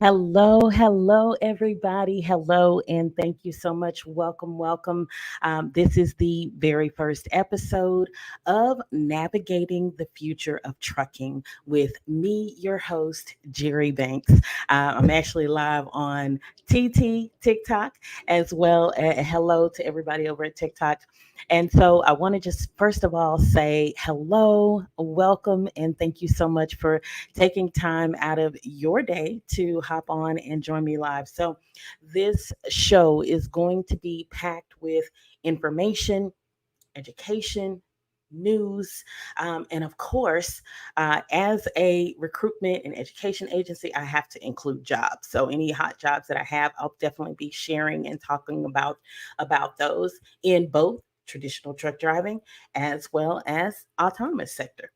Hello, everybody. Hello, and thank you so much. Welcome. This is the very first episode of Navigating the Future of Trucking with me, your host, Jerri Banks. I'm actually live on TikTok, as well. Hello to everybody over at TikTok. And so I want to just first of all say hello, welcome, and thank you so much for taking time out of your day to hop on and join me live. So, this show is going to be packed with information, education, news, and of course, as a recruitment and education agency, I have to include jobs. So any hot jobs that I have, I'll definitely be sharing and talking about those in both traditional truck driving as well as autonomous sector.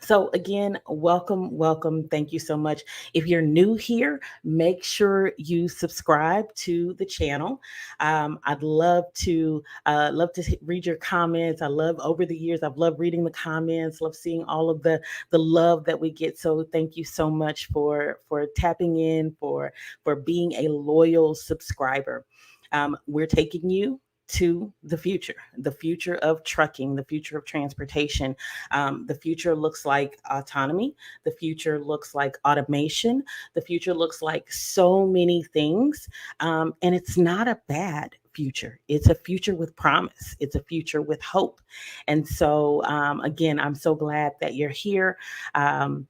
So, again, welcome. Thank you so much. If you're new here, make sure you subscribe to the channel. I'd love to read your comments. I love over the years, I've loved reading the comments, love seeing all of the love that we get. So, thank you so much for tapping in, for being a loyal subscriber. We're taking you to the future of trucking, the future of transportation. The future looks like autonomy. The future looks like automation. The future looks like so many things. And it's not a bad future. It's a future with promise. It's a future with hope. And so, again, I'm so glad that you're here. And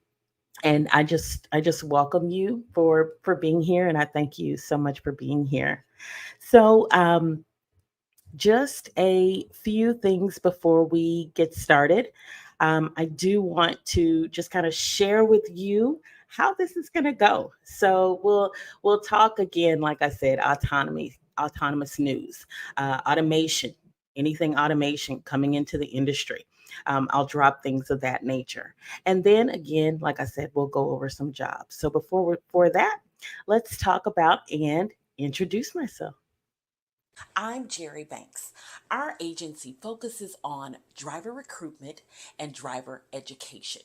I just welcome you for being here, and I thank you so much for being here. So, just a few things before we get started. I do want to just kind of share with you how this is going to go. So we'll talk again, like I said, autonomous news, automation, anything automation coming into the industry. I'll drop things of that nature, and then again, like I said, we'll go over some jobs. So before that, let's talk about and introduce myself. I'm Jerri Banks. Our agency focuses on driver recruitment and driver education.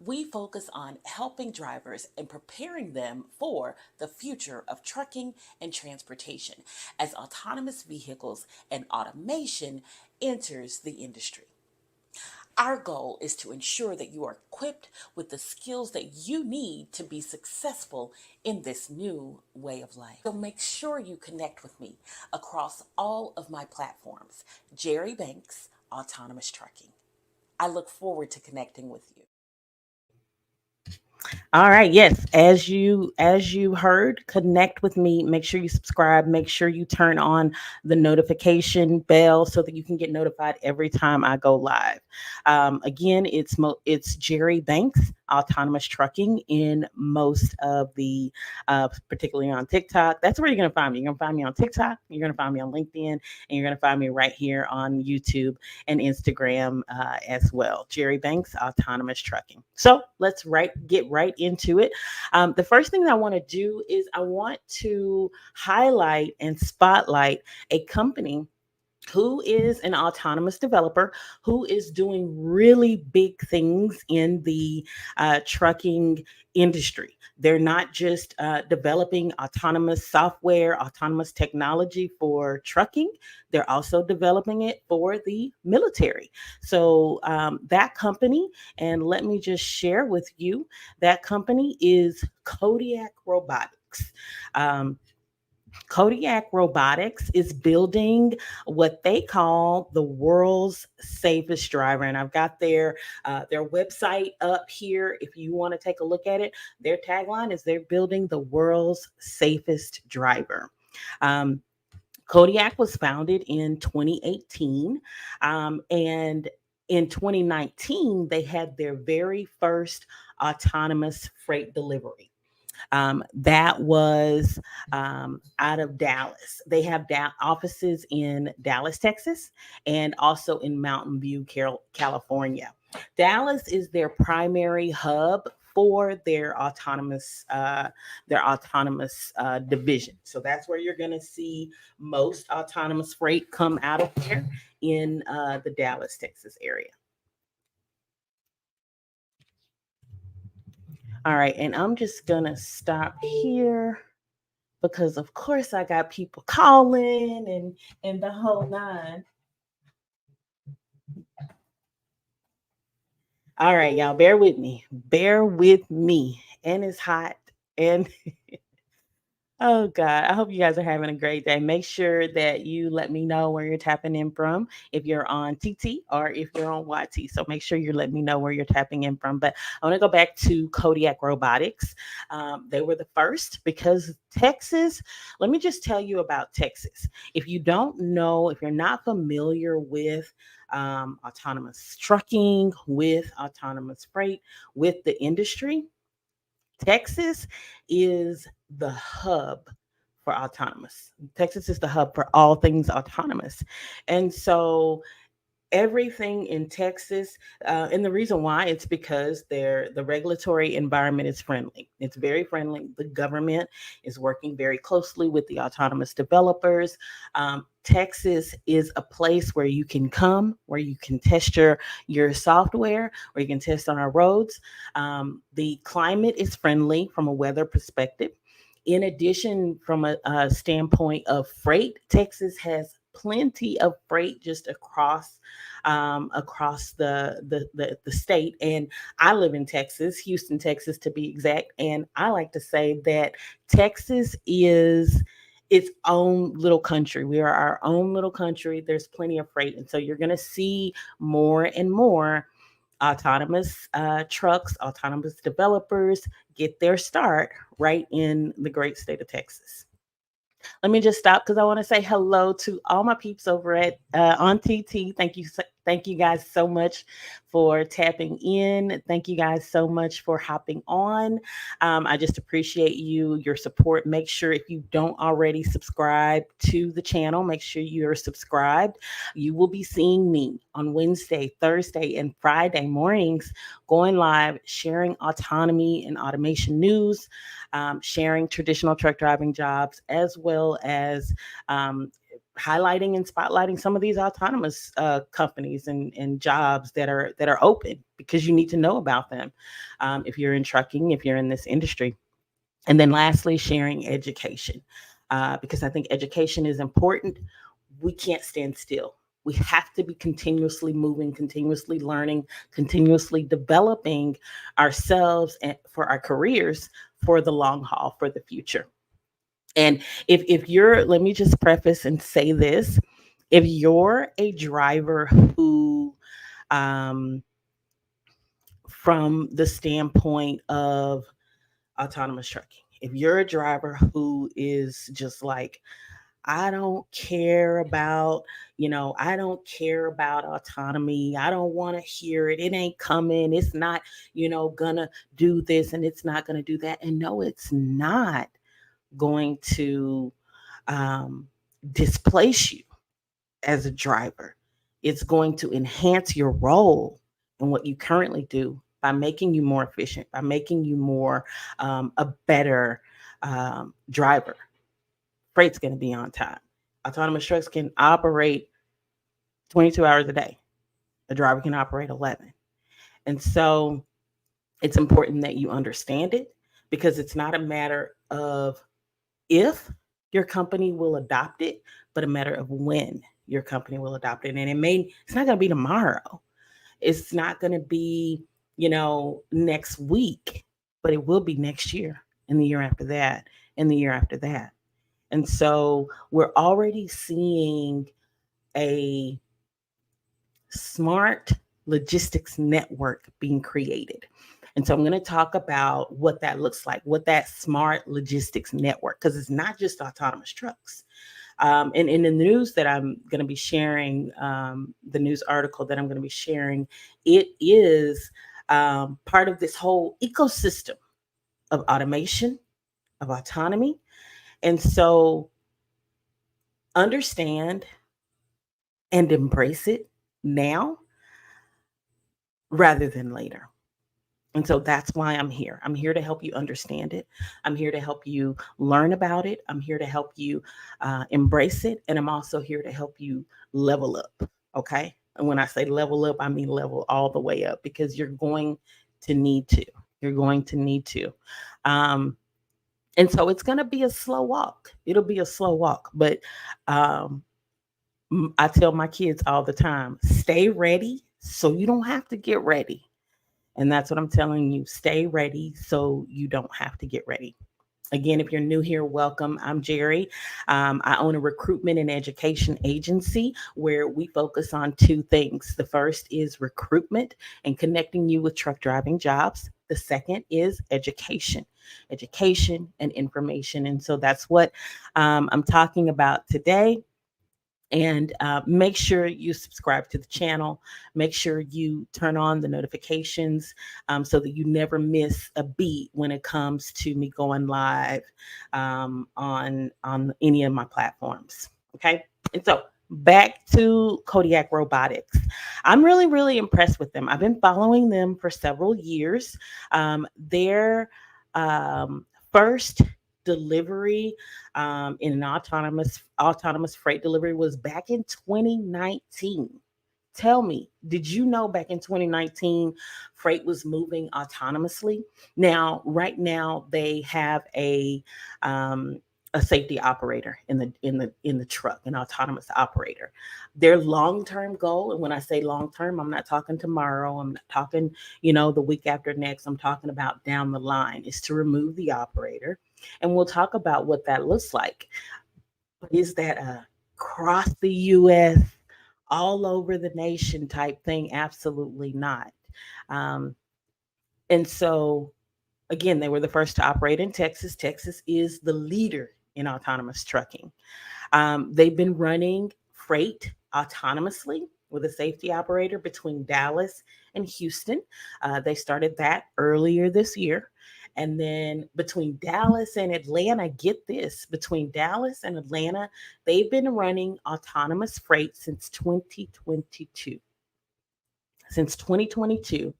We focus on helping drivers and preparing them for the future of trucking and transportation as autonomous vehicles and automation enters the industry. Our goal is to ensure that you are equipped with the skills that you need to be successful in this new way of life. So make sure you connect with me across all of my platforms. Jerri Banks, Autonomous Trucking. I look forward to connecting with you. All right, yes, as you heard, connect with me. Make sure you subscribe. Make sure you turn on the notification bell so that you can get notified every time I go live. Again, it's Jerri Banks, Autonomous Trucking, in most of the, particularly on TikTok. That's where you're gonna find me. You're gonna find me on TikTok. You're gonna find me on LinkedIn, and you're gonna find me right here on YouTube and Instagram as well. Jerri Banks, Autonomous Trucking. So get right into it. The first thing that I want to do is I want to highlight and spotlight a company who is an autonomous developer who is doing really big things in the trucking industry. They're not just developing autonomous software, autonomous technology for trucking, they're also developing it for the military. So, that company, and let me just share with you, that company is Kodiak Robotics. Um, Kodiak Robotics is building what they call the world's safest driver, and I've got their website up here. If you want to take a look at it, their tagline is they're building the world's safest driver. Um, Kodiak was founded in 2018, and in 2019 they had their very first autonomous freight delivery. That was out of Dallas. They have offices in Dallas, Texas, and also in Mountain View, California. Dallas is their primary hub for their autonomous division. So that's where you're going to see most autonomous freight come out of there in the Dallas, Texas area. All right, and I'm just gonna stop here because of course I got people calling and the whole nine. All right, y'all, bear with me. Bear with me. And it's hot. And oh God, I hope you guys are having a great day. Make sure that you let me know where you're tapping in from, if you're on TT or if you're on YT. So make sure you let me know where you're tapping in from. But I want to go back to Kodiak Robotics. They were the first because Texas, let me just tell you about Texas. If you don't know, if you're not familiar with autonomous trucking, with autonomous freight, with the industry, Texas is the hub for autonomous. Texas is the hub for all things autonomous. And so everything in Texas, and the reason why it's because the regulatory environment is friendly. It's very friendly. The government is working very closely with the autonomous developers. Texas is a place where you can come, where you can test your software, where you can test on our roads. The climate is friendly from a weather perspective. In addition, from a standpoint of freight, Texas has plenty of freight just across the state. And I live in Texas, Houston, Texas, to be exact. And I like to say that Texas is its own little country. We are our own little country. There's plenty of freight, and so you're going to see more and more autonomous trucks, autonomous developers get their start right in the great state of Texas. Let me just stop because I want to say hello to all my peeps over at on TT. Thank you guys so much for tapping in. Thank you guys so much for hopping on. I just appreciate your support. Make sure if you don't already subscribe to the channel, make sure you're subscribed. You will be seeing me on Wednesday, Thursday, and Friday mornings going live, sharing autonomy and automation news, sharing traditional truck driving jobs, as well as highlighting and spotlighting some of these autonomous companies and jobs that are open because you need to know about them if you're in trucking, if you're in this industry. And then lastly, sharing education because I think education is important. We can't stand still. We have to be continuously moving, continuously learning, continuously developing ourselves and for our careers for the long haul, for the future. And if you're, let me just preface and say this, if you're a driver who, um, from the standpoint of autonomous trucking, if you're a driver who is just like, I don't care about, I don't care about autonomy. I don't want to hear it. It ain't coming. It's not, gonna do this and it's not gonna do that. And no, it's not going to um, displace you as a driver. It's going to enhance your role in what you currently do by making you more efficient, by making you more a better driver. Freight's going to be on time. Autonomous trucks can operate 22 hours a day. A driver can operate 11. And so it's important that you understand it because it's not a matter of if your company will adopt it, but a matter of when your company will adopt it. And it's not going to be tomorrow. It's not going to be, next week, but it will be next year and the year after that and the year after that. And so we're already seeing a smart logistics network being created. And so I'm going to talk about what that looks like, what that smart logistics network, because it's not just autonomous trucks. And in the news that I'm going to be sharing, the news article that I'm going to be sharing, it is part of this whole ecosystem of automation, of autonomy. And so understand and embrace it now rather than later. And so that's why I'm here. I'm here to help you understand it. I'm here to help you learn about it. I'm here to help you embrace it. And I'm also here to help you level up. Okay. And when I say level up, I mean level all the way up because you're going to need to. You're going to need to. Um, and so it's going to be a slow walk. It'll be a slow walk. But um, I tell my kids all the time, stay ready so you don't have to get ready. And that's what I'm telling you. Stay ready so you don't have to get ready. Again, if you're new here, welcome. I'm Jerri. I own a recruitment and education agency where we focus on two things. The first is recruitment and connecting you with truck driving jobs. The second is education and information. And so that's what I'm talking about today. And make sure you subscribe to the channel. Make sure you turn on the notifications so that you never miss a beat when it comes to me going live on any of my platforms. Okay, and so back to Kodiak Robotics. I'm really impressed with them. I've been following them for several years. Their first delivery in an autonomous freight delivery was back in 2019. Tell me, did you know back in 2019 freight was moving autonomously? Now, right now they have um, a safety operator in the truck, an autonomous operator. Their long-term goal, and when I say long-term, I'm not talking tomorrow, I'm not talking, the week after next, I'm talking about down the line, is to remove the operator. And we'll talk about what that looks like. But is that a across the US, all over the nation type thing? Absolutely not. Um, and so, again, they were the first to operate in Texas. Texas is the leader in autonomous trucking. They've been running freight autonomously with a safety operator between Dallas and Houston. They started that earlier this year. And then between Dallas and Atlanta, get this, between Dallas and Atlanta, they've been running autonomous freight since 2022. Since 2022,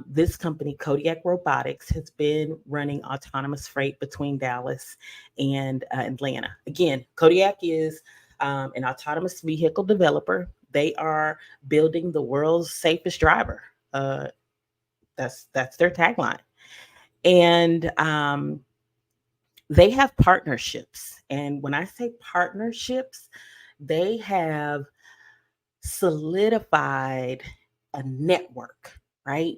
this company, Kodiak Robotics, has been running autonomous freight between Dallas and Atlanta. Again, Kodiak is an autonomous vehicle developer. They are building the world's safest driver. Uh, that's their tagline, and they have partnerships. And when I say partnerships, they have solidified a network, right?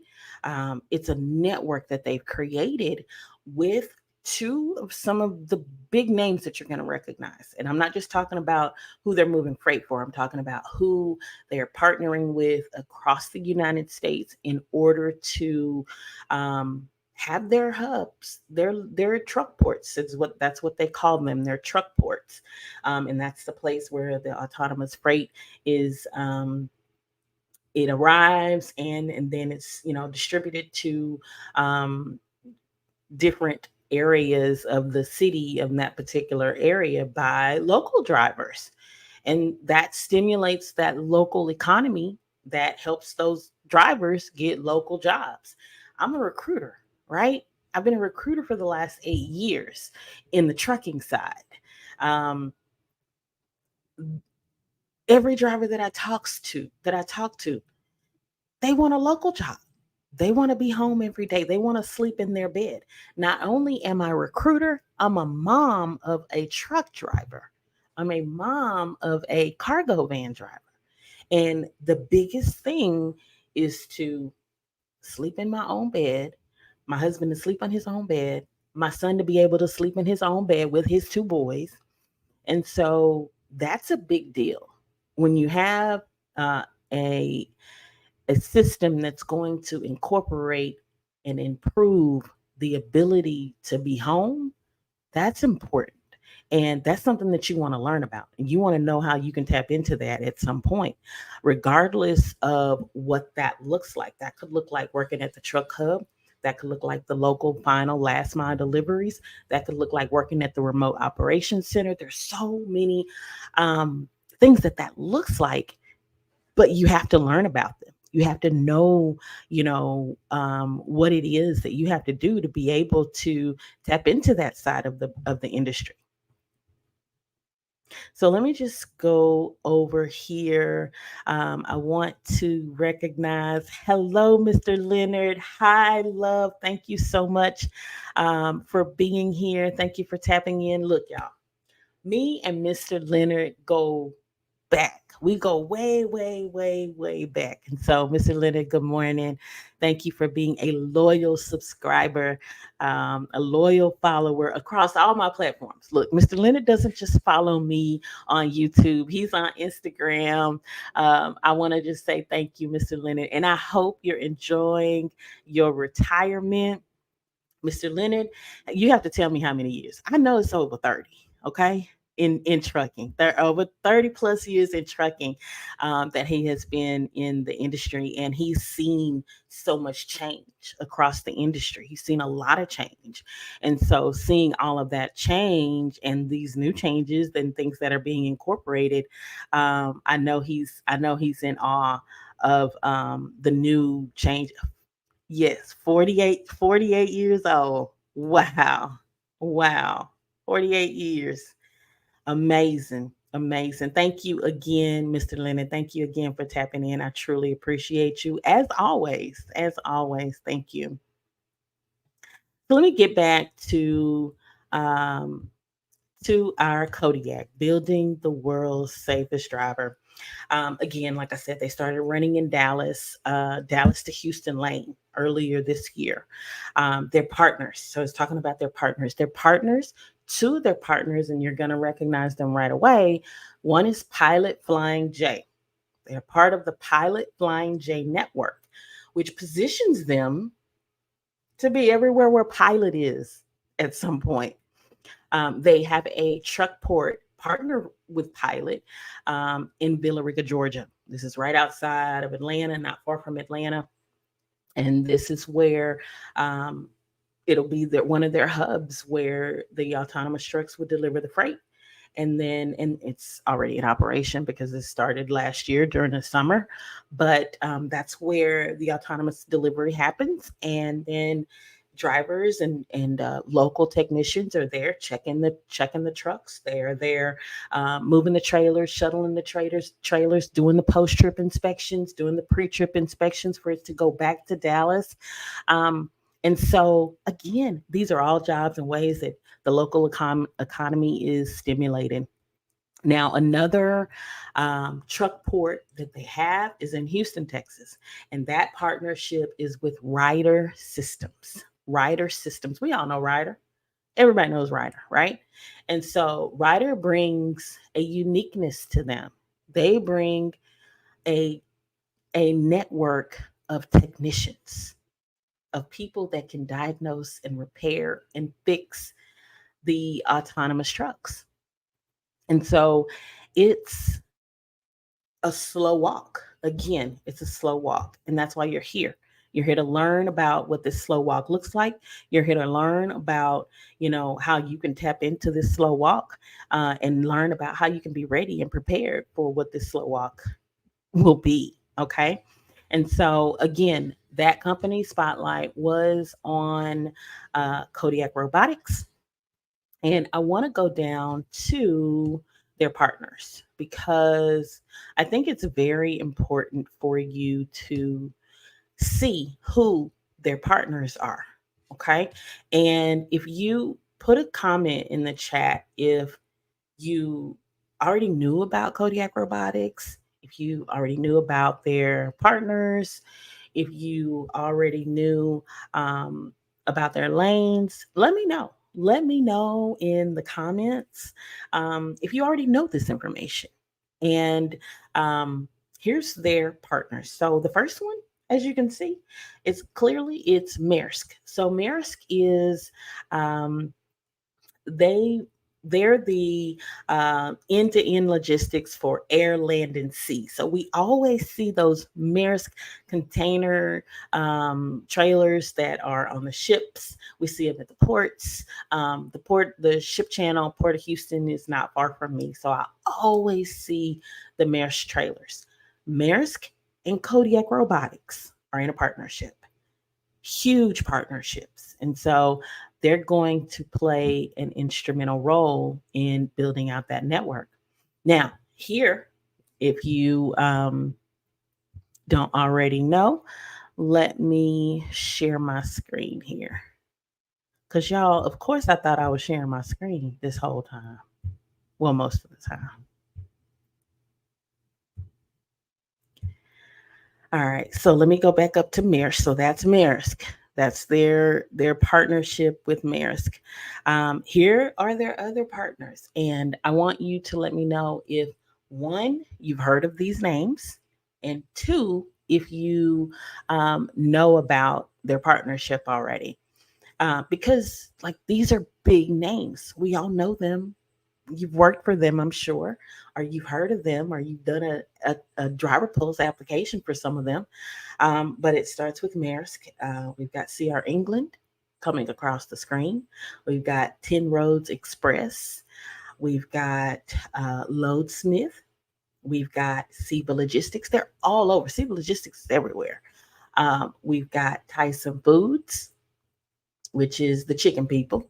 It's a network that they've created with two of some of the big names that you're going to recognize. And I'm not just talking about who they're moving freight for, I'm talking about who they're partnering with across the United States in order to have their hubs, their truck ports. That's what they call them. Their truck ports, and that's the place where the autonomous freight is. It arrives and then it's distributed to um, different areas of the city of that particular area by local drivers, and that stimulates that local economy that helps those drivers get local jobs. I'm a recruiter, right? I've been a recruiter for the last 8 years in the trucking side. um, every driver that I talk to, they want a local job. They want to be home every day. They want to sleep in their bed. Not only am I a recruiter, I'm a mom of a truck driver. I'm a mom of a cargo van driver. And the biggest thing is to sleep in my own bed, my husband to sleep on his own bed, my son to be able to sleep in his own bed with his two boys. And so that's a big deal. When you have uh, a a system that's going to incorporate and improve the ability to be home, that's important. And that's something that you want to learn about. And you want to know how you can tap into that at some point, regardless of what that looks like. That could look like working at the truck hub. That could look like the local final last mile deliveries. That could look like working at the remote operations center. There's so many things that looks like, but you have to learn about them. You have to know, what it is that you have to do to be able to tap into that side of the industry. So let me just go over here. I want to recognize, hello, Mr. Leonard. Hi, love. Thank you so much for being here. Thank you for tapping in. Look, y'all, me and Mr. Leonard go back. We go way, way, way, way back. And so, Mr. Leonard, good morning. Thank you for being a loyal subscriber, a loyal follower across all my platforms. Look, Mr. Leonard doesn't just follow me on YouTube, he's on Instagram. I want to just say thank you, Mr. Leonard. And I hope you're enjoying your retirement. Mr. Leonard, you have to tell me how many years. I know it's over 30, okay? In trucking. There are over 30 plus years in trucking that he has been in the industry, and he's seen so much change across the industry. He's seen a lot of change. And so seeing all of that change and these new changes and things that are being incorporated, I know he's in awe of the new change. Yes, 48 years old. Wow. Wow. 48 years. Amazing. Amazing. Thank you again, Mr. Leonard. Thank you again for tapping in. I truly appreciate you. As always, thank you. So let me get back um, to our Kodiak, building the world's safest driver. Again, like I said, they started running in Dallas, Dallas to Houston lane earlier this year. Their partners. So it's talking about their partners. Their partners, two of their partners, and you're going to recognize them right away. One is Pilot Flying J. They're part of the Pilot Flying J network, which positions them to be everywhere where Pilot is at some point. They have a truck port partner with Pilot in Villa Rica, Georgia. This is right outside of Atlanta, not far from Atlanta. And this is where it'll be one of their hubs where the autonomous trucks would deliver the freight. And it's already in operation because it started last year during the summer. But that's where the autonomous delivery happens. And then drivers and local technicians are there checking the trucks. They are there moving the trailers, shuttling the trailers, doing the post trip inspections, doing the pre trip inspections for it to go back to Dallas. And so, again, these are all jobs and ways that the local economy is stimulated. Now, another truck port that they have is in Houston, Texas, and that partnership is with Ryder Systems. Ryder Systems. We all know Ryder. Everybody knows Ryder, right? And so Ryder brings a uniqueness to them. They bring a a network of technicians, of people that can diagnose and repair and fix the autonomous trucks. And so it's a slow walk. Again, it's a slow walk. And that's why you're here. You're here to learn about what this slow walk looks like. You're here to learn about, how you can tap into this slow walk and learn about how you can be ready and prepared for what this slow walk will be. Okay. And so, again, that company spotlight was on Kodiak Robotics. And I want to go down to their partners because I think it's very important for you to see who their partners are. Okay. And if you put a comment in the chat, if you already knew about Kodiak Robotics, if you already knew about their partners, if you already knew about their lanes, let me know. Let me know in the comments if you already know this information. And here's their partners. So the first one, as you can see, it's Maersk. So Maersk is they they're the end-to-end logistics for air, land, and sea. So we always see those Maersk container trailers that are on the ships. We see them at the ports. The ship channel, Port of Houston, is not far from me, so I always see the Maersk trailers. Maersk and Kodiak Robotics are in a partnership, huge partnerships. And so they're going to play an instrumental role in building out that network. Now, here, if you don't already know, let me share my screen here. Because, y'all, of course, I thought I was sharing my screen this whole time. Well, most of the time. All right, so let me go back up to Maersk. So that's Maersk. That's their partnership with Maersk. Here are their other partners, and I want you to let me know if one, you've heard of these names, and two, if you know about their partnership already. Because like these are big names, we all know them. You've worked for them, I'm sure, or you've heard of them, or you've done a driver pulse application for some of them. But it starts with Maersk. We've got CR England coming across the screen. We've got 10 Roads Express. We've got Loadsmith. We've got Siva Logistics. They're all over. Siva Logistics is everywhere. We've got Tyson Foods, which is the chicken people.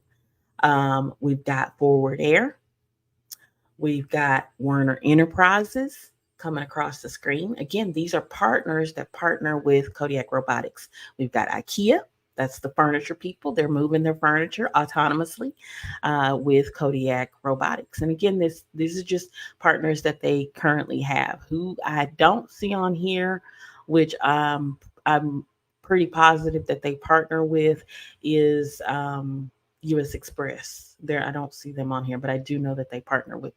We've got Forward Air. We've got Werner Enterprises coming across the screen. Again, these are partners that partner with Kodiak Robotics. We've got IKEA. That's the furniture people. They're moving their furniture autonomously with Kodiak Robotics. And again, these are just partners that they currently have. Who I don't see on here, which I'm pretty positive that they partner with, is U.S. Express. There, I don't see them on here, but I do know that they partner with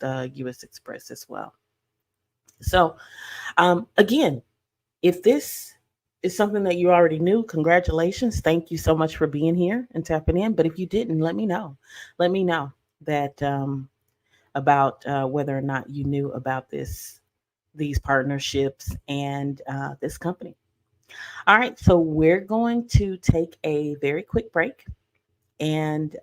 U.S. Express as well. So, again, if this is something that you already knew, congratulations! Thank you so much for being here and tapping in. But if you didn't, let me know. Let me know that about whether or not you knew about these partnerships and this company. All right, so we're going to take a very quick break, and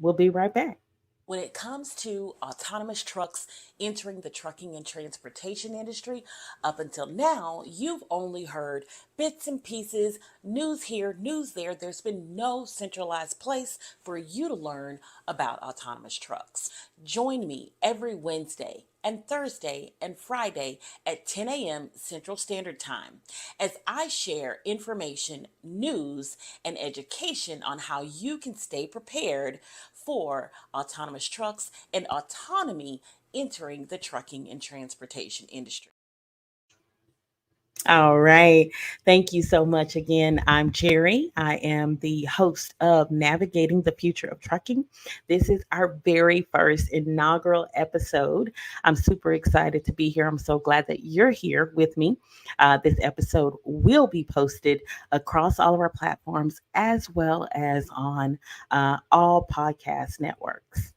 we'll be right back. When it comes to autonomous trucks entering the trucking and transportation industry, up until now, you've only heard bits and pieces, news here, news there. There's been no centralized place for you to learn about autonomous trucks. Join me every Wednesday and Thursday and Friday at 10 a.m. Central Standard Time as I share information, news, and education on how you can stay prepared for autonomous trucks and autonomy entering the trucking and transportation industry. All right. Thank you so much again. I'm Jerri. I am the host of Navigating the Future of Trucking. This is our very first inaugural episode. I'm super excited to be here. I'm so glad that you're here with me. This episode will be posted across all of our platforms as well as on all podcast networks.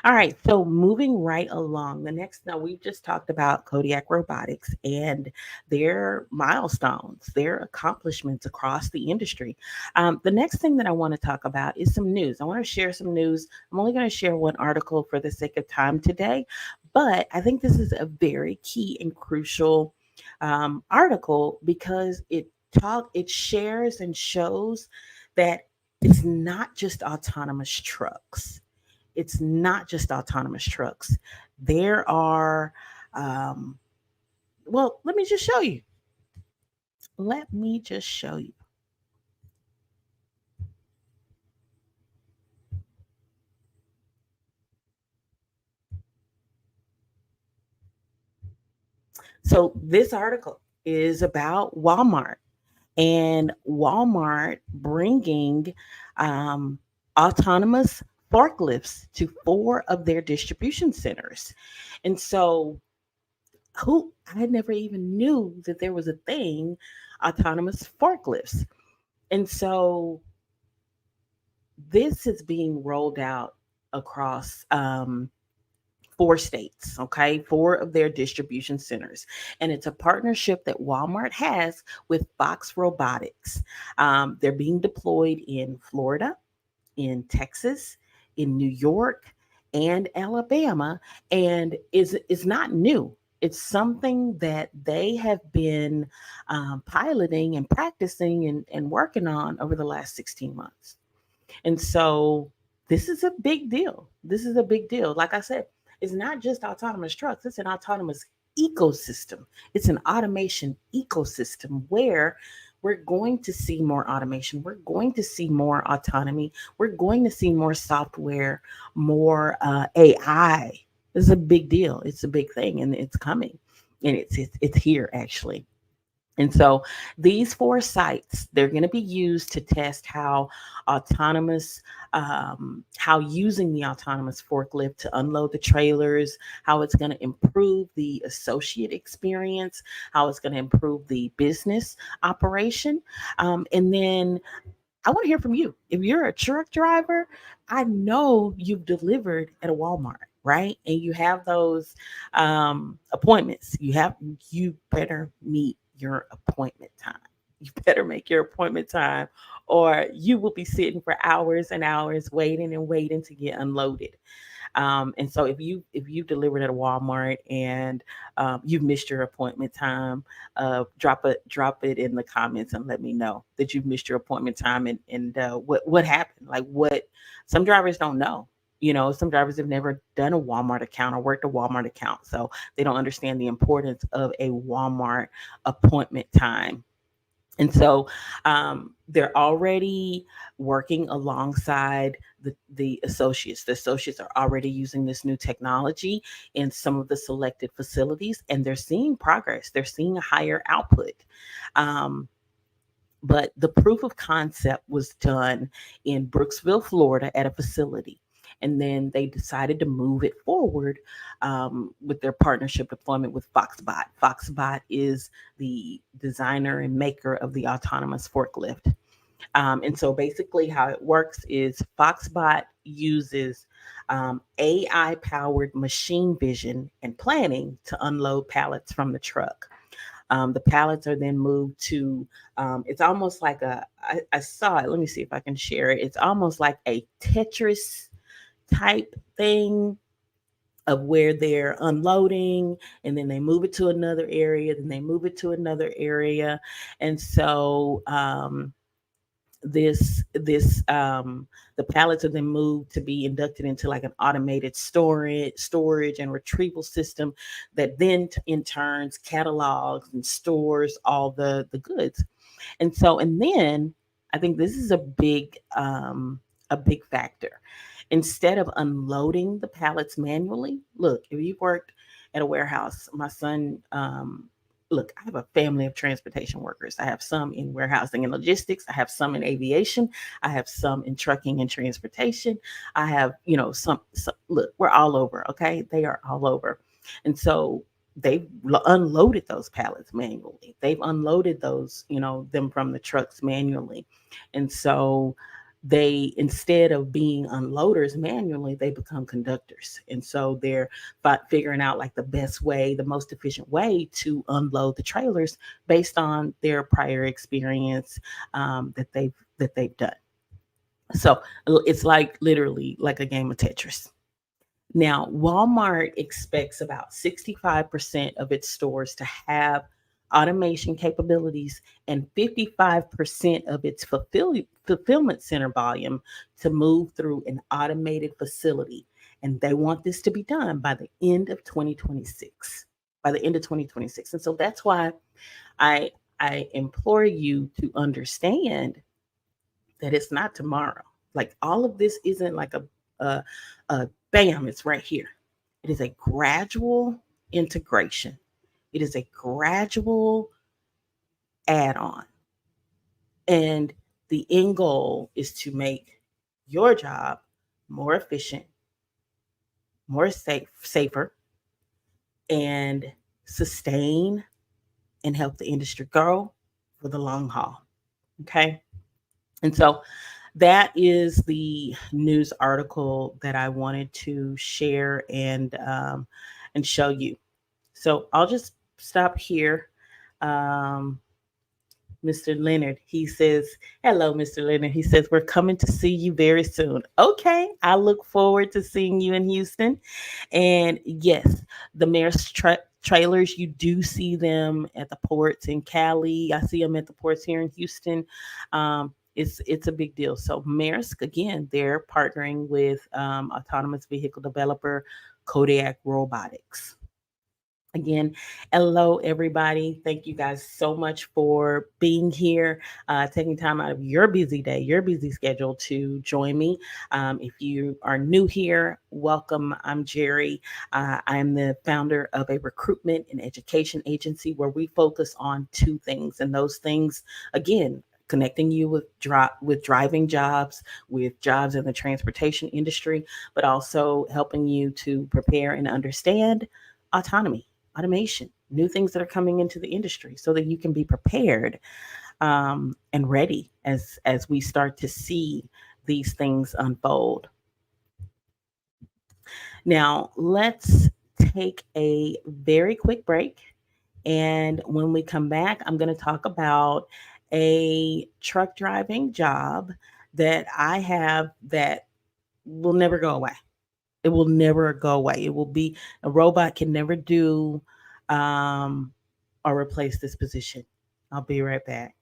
All right, so moving right along, the next, now we've just talked about Kodiak Robotics and their milestones, their accomplishments across the industry. The next thing that I want to talk about is some news. I want to share some news. I'm only going to share one article for the sake of time today, but I think this is a very key and crucial article because it shares and shows that it's not just autonomous trucks. It's not just autonomous trucks. There are, um, well, let me just show you. Let me just show you. So, this article is about Walmart and Walmart bringing um, autonomous forklifts to four of their distribution centers. And so, who I never even knew that there was a thing, autonomous forklifts. And so this is being rolled out across four states, okay, four of their distribution centers. And it's a partnership that Walmart has with Fox Robotics. They're being deployed in Florida, in Texas, in New York, and Alabama, and is not new. It's something that they have been piloting and practicing and working on over the last 16 months. And so this is a big deal. This is a big deal. Like I said, is not just autonomous trucks, it's an autonomous ecosystem. It's an automation ecosystem where we're going to see more automation, we're going to see more autonomy, we're going to see more software, more AI. This is a big deal. It's a big thing, and it's coming, and it's here actually. And so these four sites, they're going to be used to test how autonomous, how using the autonomous forklift to unload the trailers, how it's going to improve the associate experience, how it's going to improve the business operation. And then I want to hear from you. If you're a truck driver, I know you've delivered at a Walmart, right? And you have those appointments. You better meet your appointment time. You better make your appointment time, or you will be sitting for hours and hours waiting and waiting to get unloaded. And so if you delivered at a Walmart and you've missed your appointment time, drop it in the comments and let me know that you've missed your appointment time, and what happened. Like, what some drivers don't know. Some drivers have never done a Walmart account or worked a Walmart account, so they don't understand the importance of a Walmart appointment time. And so they're already working alongside the associates. The associates are already using this new technology in some of the selected facilities, and they're seeing progress. They're seeing a higher output. Um, but the proof of concept was done in Brooksville, Florida, at a facility. And then they decided to move it forward with their partnership deployment with Foxbot. Foxbot is the designer and maker of the autonomous forklift. And so basically, how it works is Foxbot uses AI powered machine vision and planning to unload pallets from the truck. The pallets are then moved to, it's almost like I saw it. Let me see if I can share it. It's almost like a Tetris type thing of where they're unloading, and then they move it to another area, then they move it to another area. And so, the pallets are then moved to be inducted into like an automated storage and retrieval system that then in turns catalogs and stores all the goods. And then I think this is a big factor. Instead of unloading the pallets manually, look, if you've worked at a warehouse, my son, look, I have a family of transportation workers. I have some in warehousing and logistics. I have some in aviation. I have some in trucking and transportation. I have, some, look, we're all over. Okay. They are all over. And so they've unloaded those pallets manually. They've unloaded those, them from the trucks manually. And so they, instead of being unloaders manually, they become conductors. And so they're figuring out like the best way, the most efficient way to unload the trailers based on their prior experience, that they've done. So it's like literally like a game of Tetris. Now, Walmart expects about 65% of its stores to have automation capabilities and 55% of its fulfillment center volume to move through an automated facility. And they want this to be done by the end of 2026. By the end of 2026. And so that's why I I implore you to understand that it's not tomorrow. Like, all of this isn't like a bam, it's right here. It is a gradual integration. It is a gradual add on. And the end goal is to make your job more efficient, more safer, and sustain and help the industry grow for the long haul. Okay. And so that is the news article that I wanted to share and show you. So I'll just stop here. Um, Mr. Leonard, he says, hello, Mr. Leonard. He says, we're coming to see you very soon. Okay, I look forward to seeing you in Houston. And yes, the mayor's trailers, you do see them at the ports in Cali. I see them at the ports here in Houston. It's a big deal. So Maersk, again, they're partnering with autonomous vehicle developer Kodiak Robotics. Again, hello everybody. Thank you guys so much for being here, taking time out of your busy day, your busy schedule to join me. If you are new here, welcome. I'm Jerri. I'm the founder of a recruitment and education agency where we focus on two things, and those things, again, connecting you with driving jobs, with jobs in the transportation industry, but also helping you to prepare and understand autonomy, automation, new things that are coming into the industry, so that you can be prepared and ready as we start to see these things unfold. Now, let's take a very quick break. And when we come back, I'm going to talk about a truck driving job that I have that will never go away. It will never go away. It will be a robot can never do um, or replace this position. I'll be right back.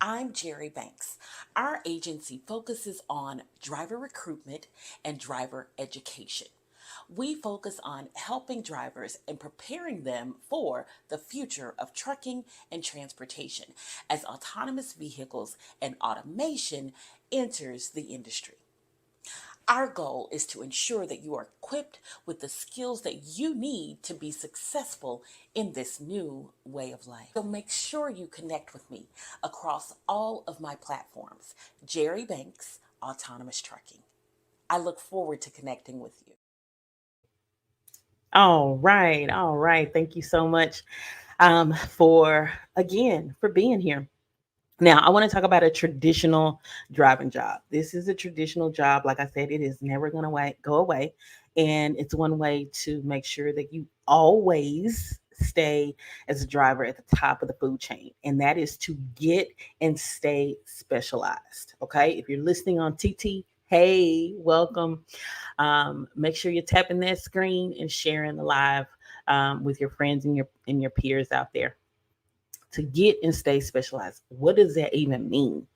I'm Jerri Banks. Our agency focuses on driver recruitment and driver education. We focus on helping drivers and preparing them for the future of trucking and transportation as autonomous vehicles and automation enters the industry. Our goal is to ensure that you are equipped with the skills that you need to be successful in this new way of life. So make sure you connect with me across all of my platforms. Jerri Banks, Autonomous Trucking. I look forward to connecting with you. All right, all right. Thank you so much for being here. Now, I want to talk about a traditional driving job. This is a traditional job. Like I said, it is never going to go away. And it's one way to make sure that you always stay as a driver at the top of the food chain. And that is to get and stay specialized. Okay. If you're listening on TT, hey, welcome. Make sure you're tapping that screen and sharing the live with your friends and your peers out there. To get and stay specialized. What does that even mean?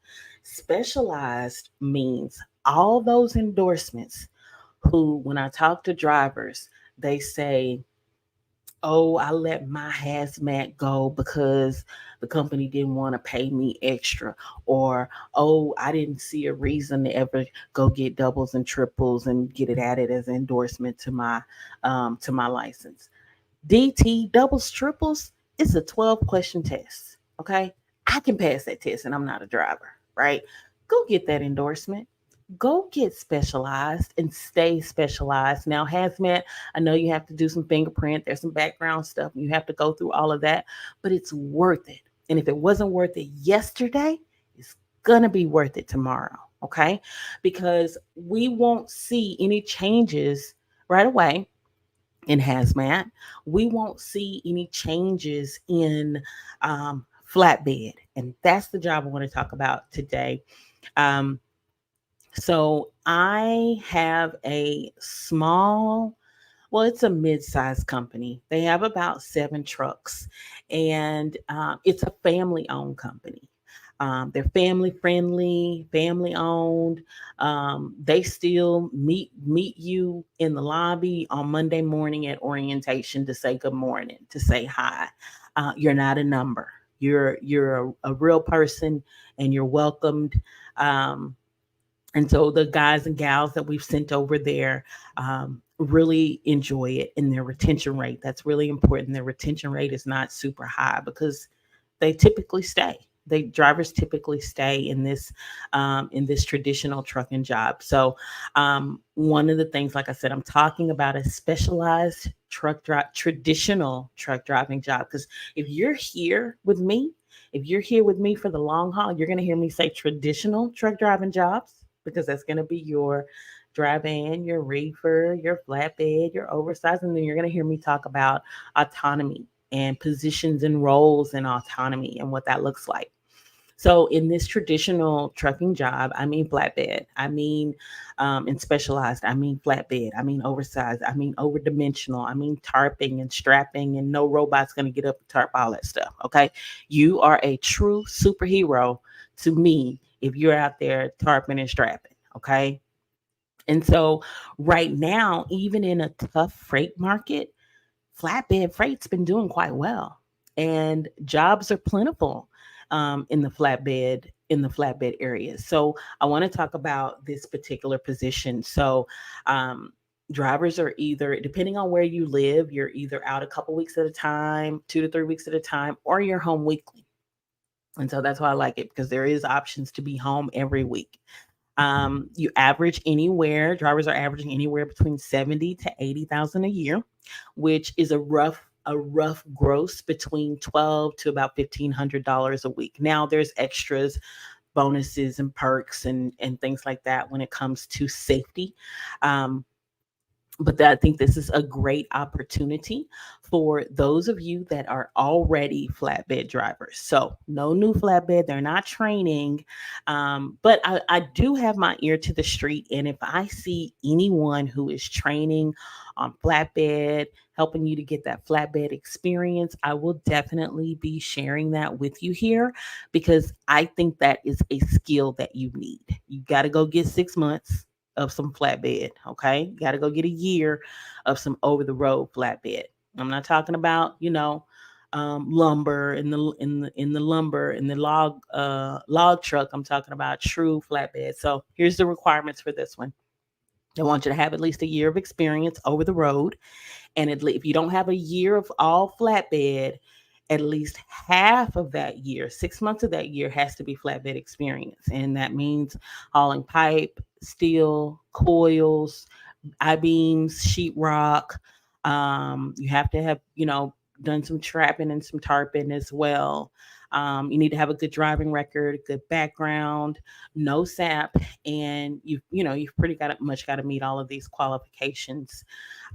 Specialized means all those endorsements who, when I talk to drivers, they say, oh, I let my hazmat go because the company didn't want to pay me extra. Or, oh, I didn't see a reason to ever go get doubles and triples and get it added as an endorsement to my license. DT doubles triples is a 12-question test. Okay. I can pass that test and I'm not a driver, right? Go get that endorsement. Go get specialized and stay specialized. Now, hazmat, I know you have to do some fingerprint, there's some background stuff, you have to go through all of that, but it's worth it. And if it wasn't worth it yesterday, it's gonna be worth it tomorrow. Okay. Because we won't see any changes right away in hazmat. We won't see any changes in flatbed. And that's the job I want to talk about today. Um, so I have a small, well, it's a mid-sized company. They have about 7 trucks, and it's a family-owned company. They're family friendly, family owned. They still meet you in the lobby on Monday morning at orientation to say good morning, to say hi. You're not a number. You're a real person, and you're welcomed. Um, and so the guys and gals that we've sent over there really enjoy it. And their retention rate, that's really important. Their retention rate is not super high because they typically stay. They drivers typically stay in this traditional trucking job. So one of the things, like I said, I'm talking about a specialized traditional truck driving job. Because if you're here with me, if you're here with me for the long haul, you're going to hear me say traditional truck driving jobs, because that's going to be your dry van, your reefer, your flatbed, your oversized, and then you're going to hear me talk about autonomy and positions and roles and autonomy and what that looks like. So in this traditional trucking job, I mean flatbed, I mean in specialized, I mean flatbed, I mean oversized, I mean overdimensional, I mean tarping and strapping, and no robot's going to get up and tarp all that stuff. Okay, you are a true superhero to me if you're out there tarping and strapping. Okay, And so right now, even in a tough freight market, flatbed freight's been doing quite well, and jobs are plentiful in the flatbed area. So I want to talk about this particular position. So um, drivers are either, depending on where you live, you're either out a couple weeks at a time, 2 to 3 weeks at a time, or you're home weekly. And so that's why I like it, because there is options to be home every week. You average anywhere, drivers are averaging anywhere between 70 to 80,000 a year, which is a rough gross between 12 to about $1,500 a week. Now there's extras, bonuses and perks and things like that when it comes to safety. Um, but I think this is a great opportunity for those of you that are already flatbed drivers. So, no new flatbed, they're not training. But I do have my ear to the street. And if I see anyone who is training on flatbed, helping you to get that flatbed experience, I will definitely be sharing that with you here, because I think that is a skill that you need. You got to go get 6 months of some flatbed. Okay. Got to go get a year of some over the road flatbed. I'm not talking about, lumber in the lumber in the log truck. I'm talking about true flatbed. So here's the requirements for this one. I want you to have at least a year of experience over the road. And if you don't have a year of all flatbed, at least half of that year, 6 months of that year, has to be flatbed experience. And that means hauling pipe, steel, coils, I beams, sheetrock. You have to have, done some trapping and some tarping as well. You need to have a good driving record, a good background, no SAP, and you've pretty got to meet all of these qualifications.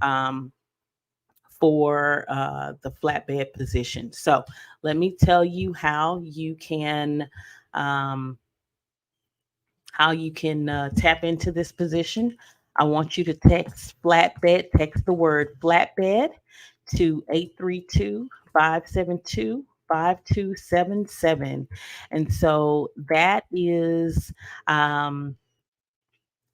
Um, for the flatbed position. So let me tell you um, how you can tap into this position. I want you to text the word flatbed to 832-572-5277. And so um,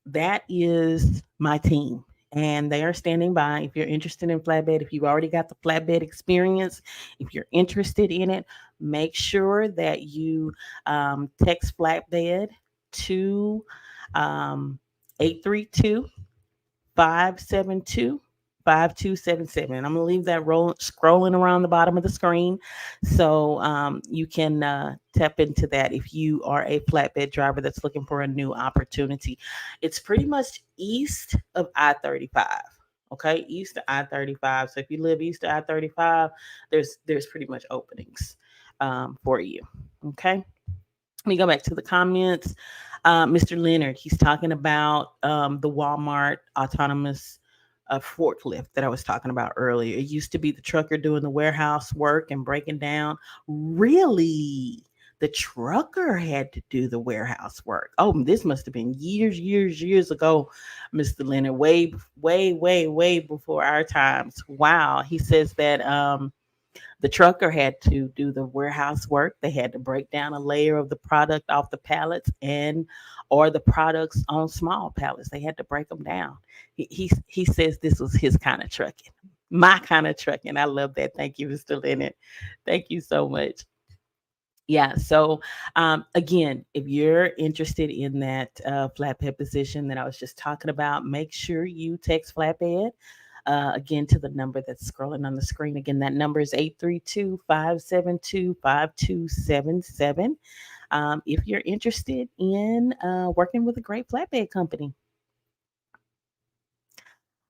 that is my team. And they are standing by. If you're interested in flatbed, if you've already got the flatbed experience, if you're interested in it, make sure that you text flatbed to um, 832 572-5277. I'm going to leave that scrolling around the bottom of the screen, so you can tap into that if you are a flatbed driver that's looking for a new opportunity. It's pretty much east of I-35. Okay, east of I-35. So if you live east of I-35, there's pretty much openings for you. Okay. Let me go back to the comments. Mr. Leonard, he's talking about the Walmart autonomous forklift that I was talking about earlier. It used to be the trucker doing the warehouse work and breaking down. Really? The trucker had to do the warehouse work. Oh, this must have been years, years, years ago, Mr. Leonard. Way, way, way, way before our times. Wow. He says that the trucker had to do the warehouse work. They had to break down a layer of the product off the pallets or the products on small pallets. They had to break them down. He says this was his kind of trucking, my kind of trucking. I love that. Thank you, Mr. Leonard. Thank you so much. Yeah. So, again, if you're interested in that flatbed position that I was just talking about, make sure you text flatbed again to the number that's scrolling on the screen. Again, that number is 832-572-5277. If you're interested in working with a great flatbed company.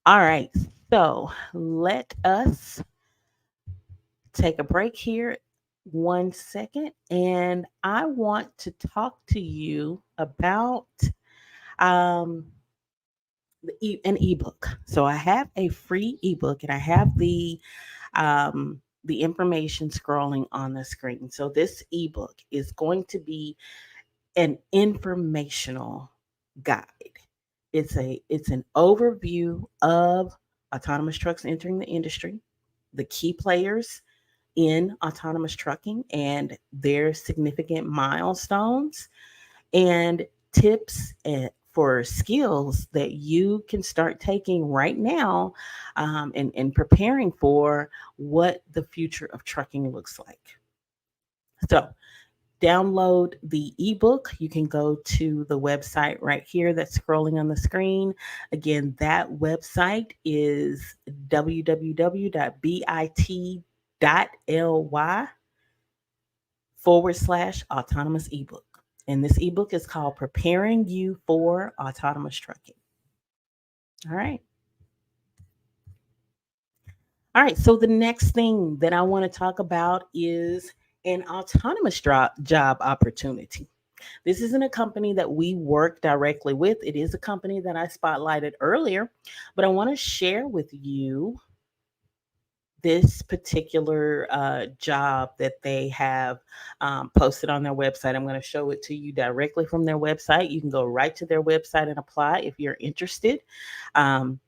All right. So let us take a break here 1 second. And I want to talk to you about um, an ebook. So I have a free ebook, and I have the information scrolling on the screen. So this ebook is going to be an informational guide. It's an overview of autonomous trucks entering the industry, the key players in autonomous trucking and their significant milestones, and tips for skills that you can start taking right now, and preparing for what the future of trucking looks like. So, download the ebook. You can go to the website right here that's scrolling on the screen. Again, that website is www.bit.ly/autonomous ebook. And this ebook is called Preparing You for Autonomous Trucking. All right. All right. So the next thing that I want to talk about is an autonomous job opportunity. This isn't a company that we work directly with. It is a company that I spotlighted earlier, but I want to share with you this particular job that they have posted on their website. I'm going to show it to you directly from their website. You can go right to their website and apply if you're interested. Um,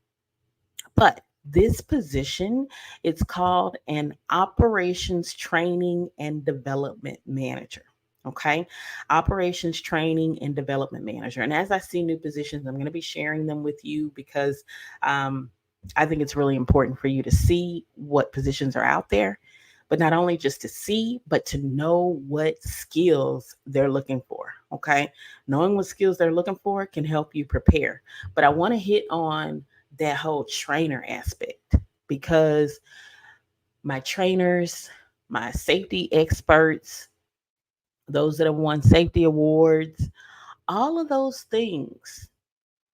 but this position, it's called an operations training and development manager. Okay. Operations training and development manager. And as I see new positions, I'm going to be sharing them with you because um, I think it's really important for you to see what positions are out there, but not only just to see, but to know what skills they're looking for. Okay. Knowing what skills they're looking for can help you prepare. But I want to hit on that whole trainer aspect because my trainers, my safety experts, those that have won safety awards, all of those things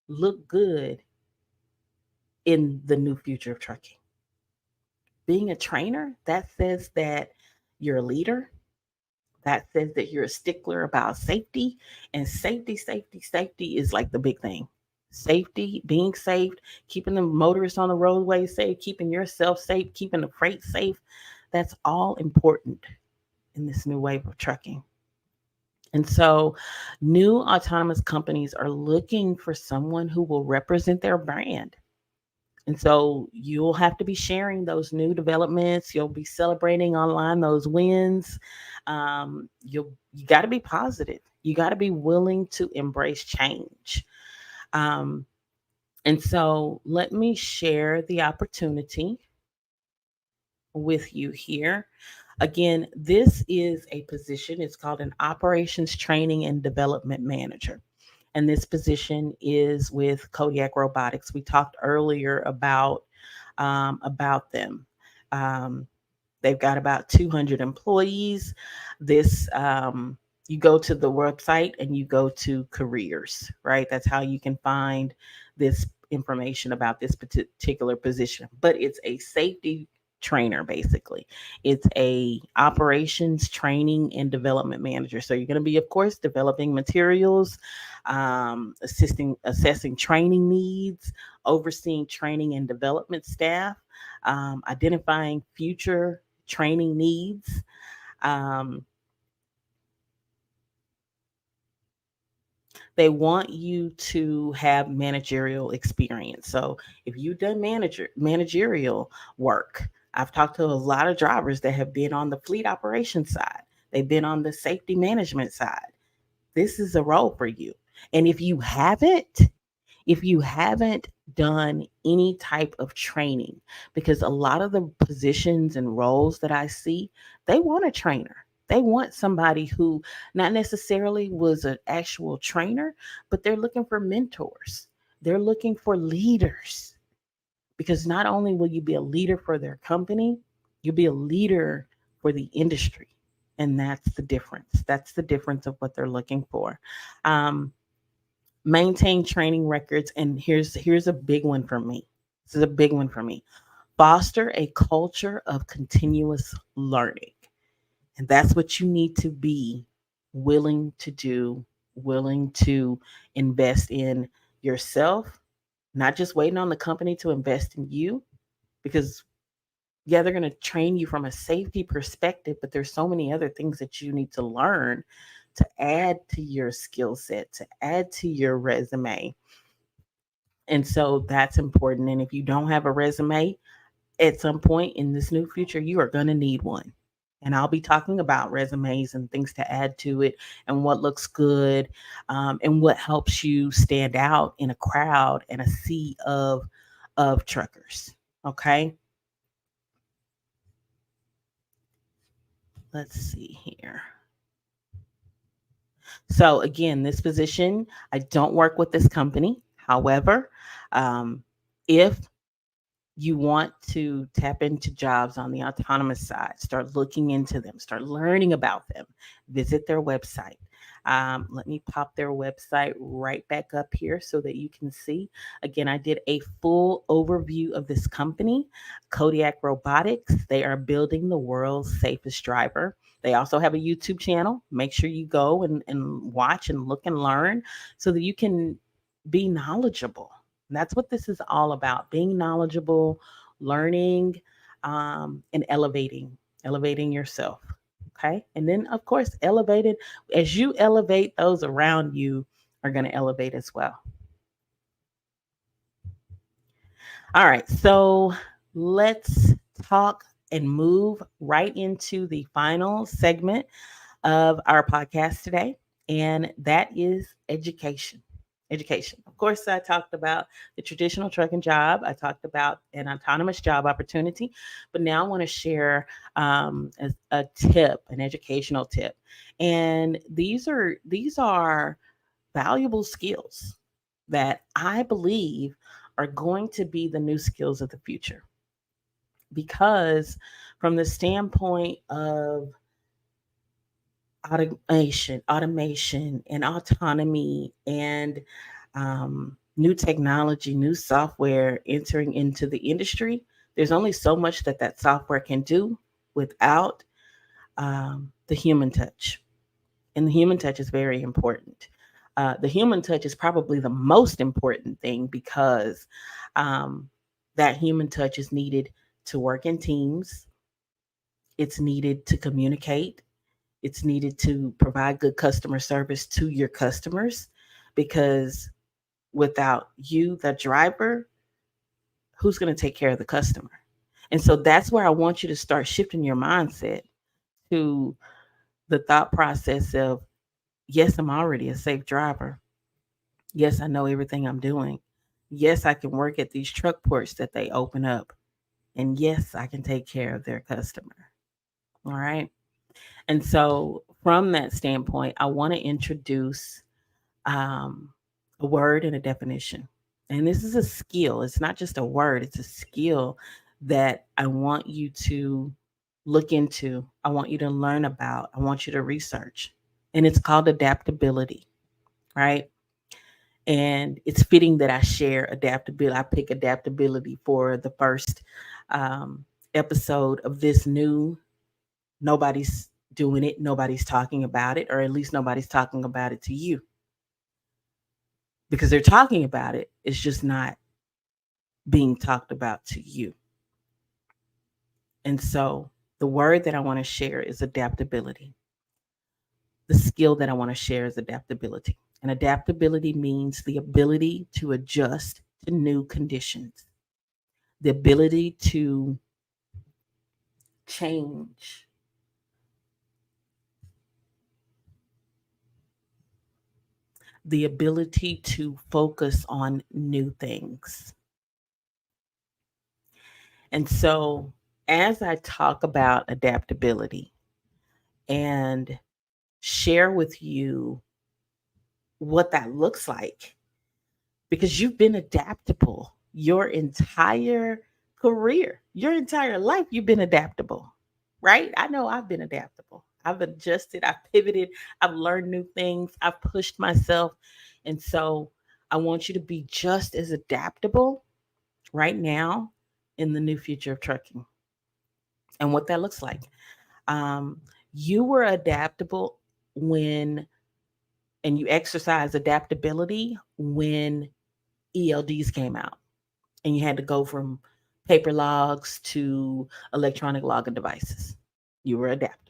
look good in the new future of trucking. Being a trainer, that says that you're a leader, that says that you're a stickler about safety, and safety is like the big thing. Safety, being safe, keeping the motorists on the roadway safe, keeping yourself safe, keeping the freight safe. That's all important in this new wave of trucking. And so, new autonomous companies are looking for someone who will represent their brand. And so, you'll have to be sharing those new developments. You'll be celebrating online those wins. You got to be positive. You got to be willing to embrace change. Um, and so, let me share the opportunity with you here. Again, this is a position, it's called an operations training and development manager. And this position is with Kodiak Robotics. We talked earlier about them. Um, they've got about 200 employees. This You go to the website and you go to careers, right? That's how you can find this information about this particular position. But it's a safety trainer basically. It's a operations training and development manager. So you're going to be, of course, developing materials, assessing training needs, overseeing training and development staff, identifying future training needs. Um, they want you to have managerial experience. So if you've done managerial work, I've talked to a lot of drivers that have been on the fleet operations side. They've been on the safety management side. This is a role for you. And if you haven't done any type of training, because a lot of the positions and roles that I see, they want a trainer. They want somebody who not necessarily was an actual trainer, but they're looking for mentors. They're looking for leaders, because not only will you be a leader for their company, you'll be a leader for the industry. And that's the difference. That's the difference of what they're looking for. Um, Maintain training records, and here's a big one for me. This is a big one for me. Foster a culture of continuous learning. And that's what you need to be willing to do, willing to invest in yourself, not just waiting on the company to invest in you, because yeah, they're going to train you from a safety perspective, but there's so many other things that you need to learn to add to your skill set, to add to your resume. And so that's important. And if you don't have a resume, at some point in this new future, you are going to need one. And I'll be talking about resumes and things to add to it and what looks good, and what helps you stand out in a crowd and a sea of truckers. Okay, let's see here. So again, this position, I don't work with this company. However, um, if you want to tap into jobs on the autonomous side, start looking into them, start learning about them, visit their website. Let me pop their website right back up here so that you can see. Again, I did a full overview of this company, Kodiak Robotics. They are building the world's safest driver. They also have a YouTube channel. Make sure you go and watch and look and learn so that you can be knowledgeable. And that's what this is all about, being knowledgeable, learning, and elevating yourself. Okay. And then, of course, elevated, as you elevate, those around you are going to elevate as well. All right. So let's talk and move right into the final segment of our podcast today, and that is education. Education. Of course, I talked about the traditional trucking job. I talked about an autonomous job opportunity, but now I want to share a tip, an educational tip, and these are valuable skills that I believe are going to be the new skills of the future, because from the standpoint of automation, and autonomy, and new technology, new software entering into the industry. There's only so much that that software can do without the human touch, and the human touch is very important. The human touch is probably the most important thing because that human touch is needed to work in teams. It's needed to communicate. It's needed to provide good customer service to your customers, because without you, the driver, who's going to take care of the customer? And so that's where I want you to start shifting your mindset to the thought process of, yes, I'm already a safe driver. Yes, I know everything I'm doing. Yes, I can work at these truck ports that they open up. And yes, I can take care of their customer. All right. And so, from that standpoint, I want to introduce um, a word and a definition. And this is a skill. It's not just a word, it's a skill that I want you to look into. I want you to learn about. I want you to research. And it's called adaptability, right? And it's fitting that I share adaptability. I pick adaptability for the first um, episode of this new. Nobody's doing it, nobody's talking about it, or at least nobody's talking about it to you, because they're talking about it. It's just not being talked about to you. And so the word that I want to share is adaptability. The skill that I want to share is adaptability. And adaptability means the ability to adjust to new conditions, the ability to change, the ability to focus on new things. And so, as I talk about adaptability and share with you what that looks like, because you've been adaptable your entire career, your entire life, you've been adaptable, right? I know I've been adaptable. I've adjusted, I've pivoted, I've learned new things, I've pushed myself. And so, I want you to be just as adaptable right now in the new future of trucking and what that looks like. Um, you were adaptable when, and you exercise adaptability when ELDs came out and you had to go from paper logs to electronic logging devices. You were adaptable.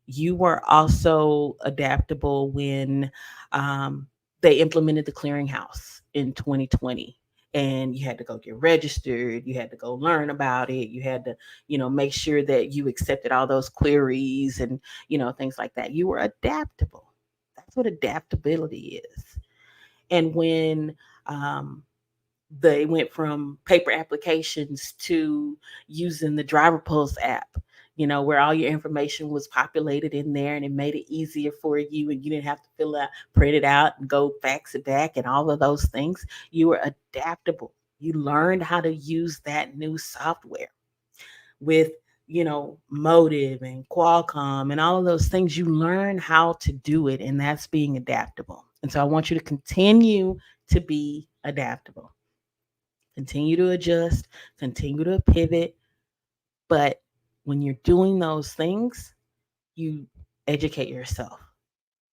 You were also adaptable when um, they implemented the clearinghouse in 2020 and you had to go get registered, you had to go learn about it, you had to, make sure that you accepted all those queries and, things like that. You were adaptable. That's what adaptability is. And when they went from paper applications to using the Driver Pulse app, where all your information was populated in there and it made it easier for you and you didn't have to print it out and go fax it back and all of those things. You were adaptable. You learned how to use that new software with, Motive and Qualcomm and all of those things. You learn how to do it, and that's being adaptable. And so I want you to continue to be adaptable. Continue to adjust, continue to pivot. But when you're doing those things, you educate yourself.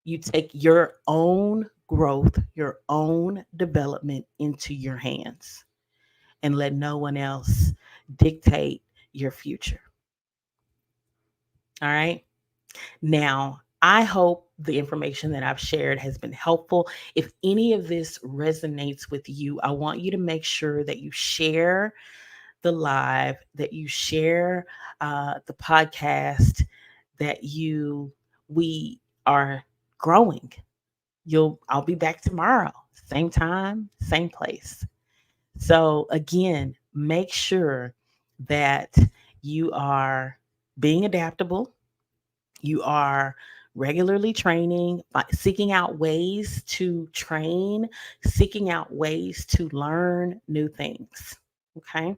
You take your own growth, your own development into your hands and let no one else dictate your future. All right. Now, I hope the information that I've shared has been helpful. If any of this resonates with you, I want you to make sure that you share the live, that you share the podcast, that we are growing. I'll be back tomorrow, same time, same place. So again, make sure that you are being adaptable, you are regularly training, seeking out ways to train, seeking out ways to learn new things. Okay.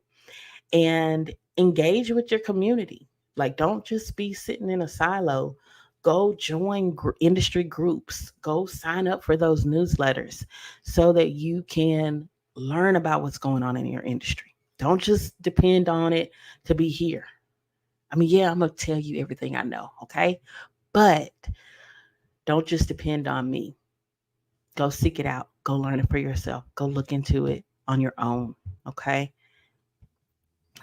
And engage with your community. Like, don't just be sitting in a silo. Go join industry groups. Go sign up for those newsletters so that you can learn about what's going on in your industry. Don't just depend on it to be here. I mean, yeah, I'm going to tell you everything I know, okay? But don't just depend on me. Go seek it out. Go learn it for yourself. Go look into it on your own, okay?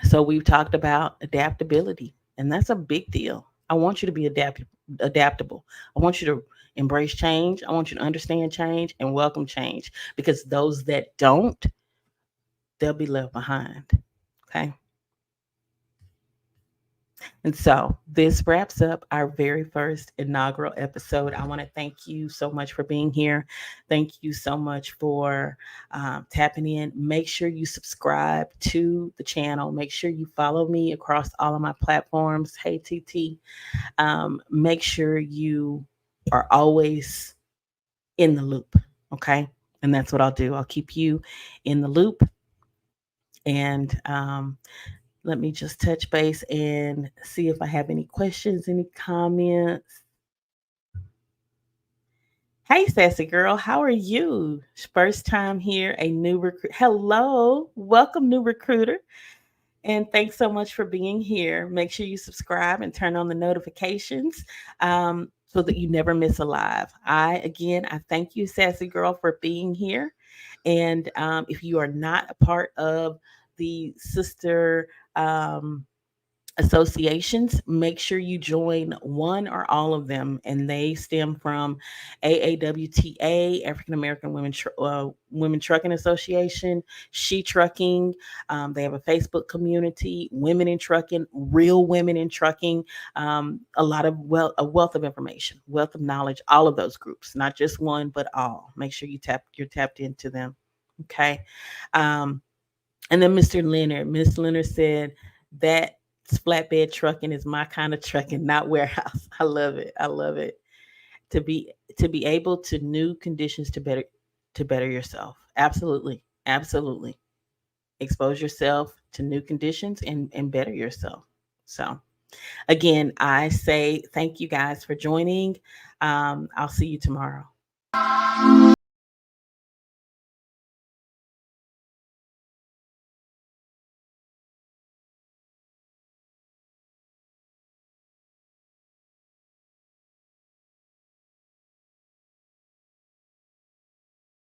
So we've talked about adaptability, and that's a big deal. I want you to be adaptable. I want you to embrace change. I want you to understand change and welcome change, because those that don't, they'll be left behind. Okay. And so this wraps up our very first inaugural episode. I want to thank you so much for being here. Thank you so much for tapping in. Make sure you subscribe to the channel. Make sure you follow me across all of my platforms. Hey, TT. Make sure you are always in the loop. Okay. And that's what I'll do. I'll keep you in the loop. And let me just touch base and see if I have any questions, any comments. Hey, sassy girl, how are you? First time here, a new recruit. Hello, welcome, new recruiter. And thanks so much for being here. Make sure you subscribe and turn on the notifications so that you never miss a live. I thank you, sassy girl, for being here. And if you are not a part of the sister associations, make sure you join one or all of them, and they stem from AAWTA, African American Women Trucking Association, She Trucking. They have a Facebook community, Women in Trucking, Real Women in Trucking. A wealth of information, wealth of knowledge. All of those groups, not just one, but all. Make sure you're tapped into them. Okay. And then Miss Leonard said that flatbed trucking is my kind of trucking, not warehouse. I love it. I love it. To be able to new conditions to better yourself. Absolutely. Absolutely. Expose yourself to new conditions and better yourself. So again, I say thank you guys for joining. I'll see you tomorrow.